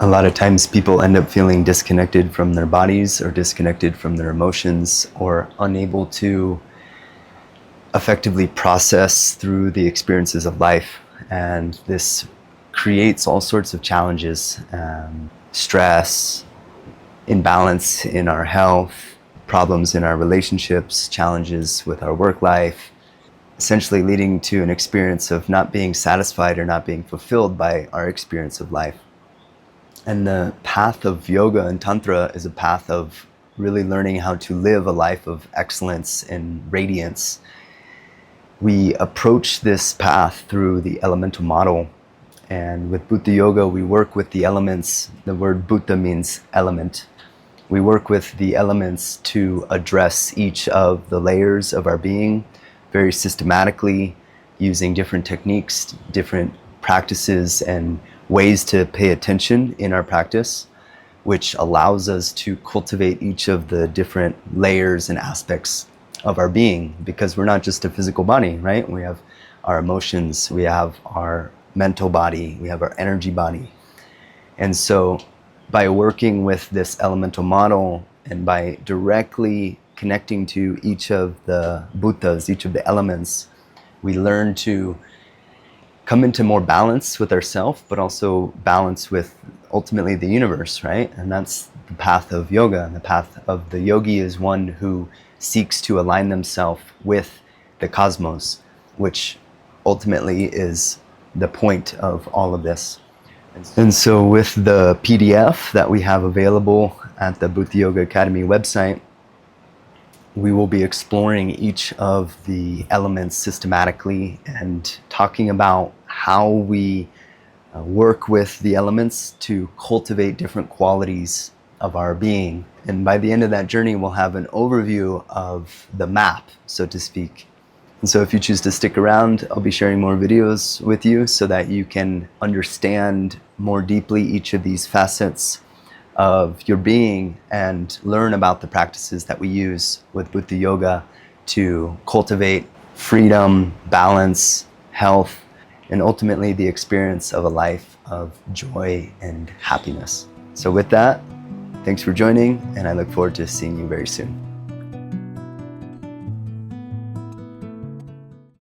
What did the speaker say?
A lot of times people end up feeling disconnected from their bodies or disconnected from their emotions or unable to effectively process through the experiences of life. And this creates all sorts of challenges, stress, imbalance in our health, problems in our relationships, challenges with our work life, essentially leading to an experience of not being satisfied or not being fulfilled by our experience of life. And the path of yoga and tantra is a path of really learning how to live a life of excellence and radiance. We approach this path through the elemental model. And with Bhūta Yoga, we work with the elements. The word Bhūta means element. We work with the elements to address each of the layers of our being very systematically, using different techniques, different practices, and ways to pay attention in our practice, which allows us to cultivate each of the different layers and aspects of our being, because we're not just a physical body, right? We have our emotions, we have our mental body, we have our energy body. And so by working with this elemental model and by directly connecting to each of the bhūtas, each of the elements, we learn to come into more balance with ourselves, but also balance with ultimately the universe, right? And that's the path of yoga. And the path of the yogi is one who seeks to align themselves with the cosmos, which ultimately is the point of all of this. And so with the PDF that we have available at the Bhūta Yoga Academy website, we will be exploring each of the elements systematically and talking about how we work with the elements to cultivate different qualities of our being. And by the end of that journey, we'll have an overview of the map, so to speak. And so if you choose to stick around, I'll be sharing more videos with you so that you can understand more deeply each of these facets of your being and learn about the practices that we use with Bhūta Yoga to cultivate freedom, balance, health, and ultimately the experience of a life of joy and happiness. So with that, thanks for joining, and I look forward to seeing you very soon.